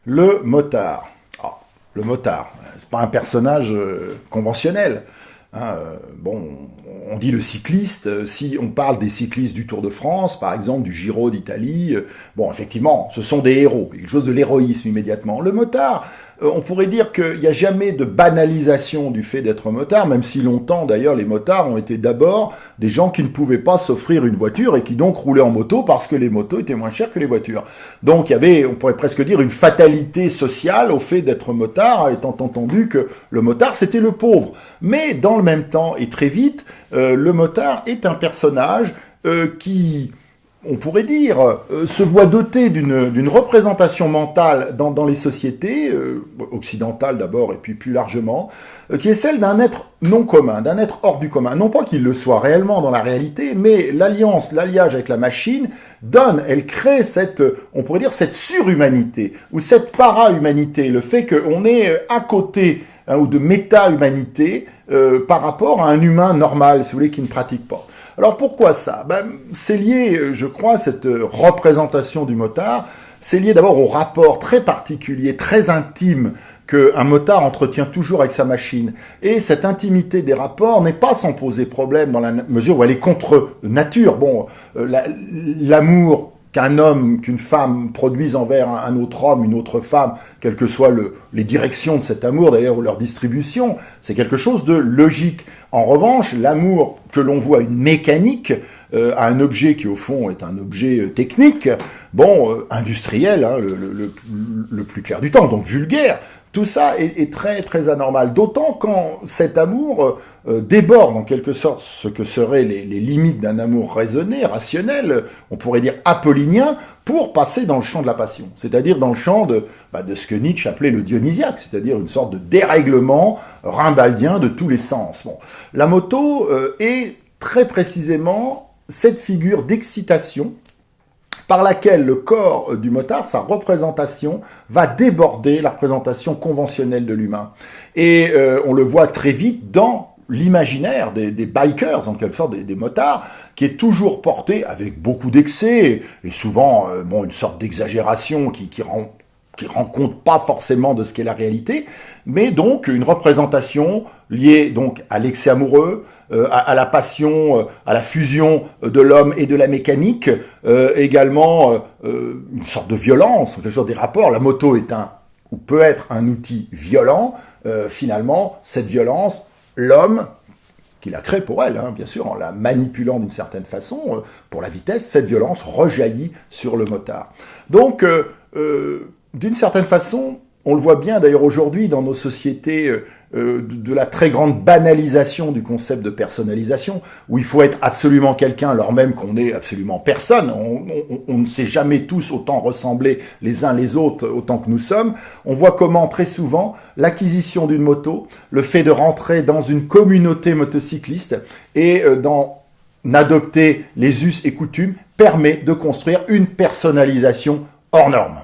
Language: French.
Le motard. Ah, le motard, c'est pas un personnage conventionnel. Hein, bon, on dit le cycliste, si on parle des cyclistes du Tour de France, par exemple, du Giro d'Italie, bon, effectivement, ce sont des héros, quelque chose de l'héroïsme immédiatement. Le motard, on pourrait dire qu'il n'y a jamais de banalisation du fait d'être motard, même si longtemps, d'ailleurs, les motards ont été d'abord des gens qui ne pouvaient pas s'offrir une voiture et qui donc roulaient en moto parce que les motos étaient moins chères que les voitures. Donc il y avait, on pourrait presque dire, une fatalité sociale au fait d'être motard, étant entendu que le motard, c'était le pauvre. Mais dans le même temps, et très vite, le motard est un personnage qui, on pourrait dire, se voit doté d'une représentation mentale dans les sociétés, occidentales d'abord et puis plus largement, qui est celle d'un être non commun, d'un être hors du commun. Non pas qu'il le soit réellement dans la réalité, mais l'alliage avec la machine elle crée cette, on pourrait dire, cette surhumanité, ou cette para-humanité, le fait qu'on est à côté, hein, ou de méta-humanité par rapport à un humain normal, si vous voulez, qui ne pratique pas. Alors pourquoi ça? C'est lié, je crois, cette représentation du motard, c'est lié d'abord au rapport très particulier, très intime qu'un motard entretient toujours avec sa machine. Et cette intimité des rapports n'est pas sans poser problème dans la mesure où elle est contre nature. Bon, l'amour qu'un homme, qu'une femme produisent envers un autre homme, une autre femme, quelles que soient les directions de cet amour, d'ailleurs, ou leur distribution, c'est quelque chose de logique. En revanche, l'amour que l'on voit à une mécanique, à un objet qui, au fond, est un objet technique, bon, industriel, hein, le plus clair du temps, donc vulgaire, tout ça est très, très anormal. D'autant quand cet amour déborde, en quelque sorte, ce que seraient les limites d'un amour raisonné, rationnel, on pourrait dire apollinien, pour passer dans le champ de la passion. C'est-à-dire dans le champ de ce que Nietzsche appelait le dionysiaque, c'est-à-dire une sorte de dérèglement rimbaldien de tous les sens. Bon. La moto est très précisément cette figure d'excitation par laquelle le corps du motard, sa représentation, va déborder la représentation conventionnelle de l'humain. Et on le voit très vite dans l'imaginaire des bikers, en quelque sorte des motards, qui est toujours porté avec beaucoup d'excès, et souvent une sorte d'exagération qui rend compte pas forcément de ce qu'est la réalité, mais donc une représentation liée donc à l'excès amoureux, à la passion, à la fusion de l'homme et de la mécanique, également une sorte de violence, quelque chose des rapports. La moto est ou peut être un outil violent. Finalement, cette violence, l'homme qui la crée pour elle, hein, bien sûr, en la manipulant d'une certaine façon, pour la vitesse, cette violence rejaillit sur le motard. Donc, d'une certaine façon, on le voit bien d'ailleurs aujourd'hui dans nos sociétés de la très grande banalisation du concept de personnalisation, où il faut être absolument quelqu'un alors même qu'on n'est absolument personne. On ne s'est jamais tous autant ressemblés les uns les autres autant que nous sommes. On voit comment très souvent l'acquisition d'une moto, le fait de rentrer dans une communauté motocycliste et d'adopter les us et coutumes permet de construire une personnalisation hors norme.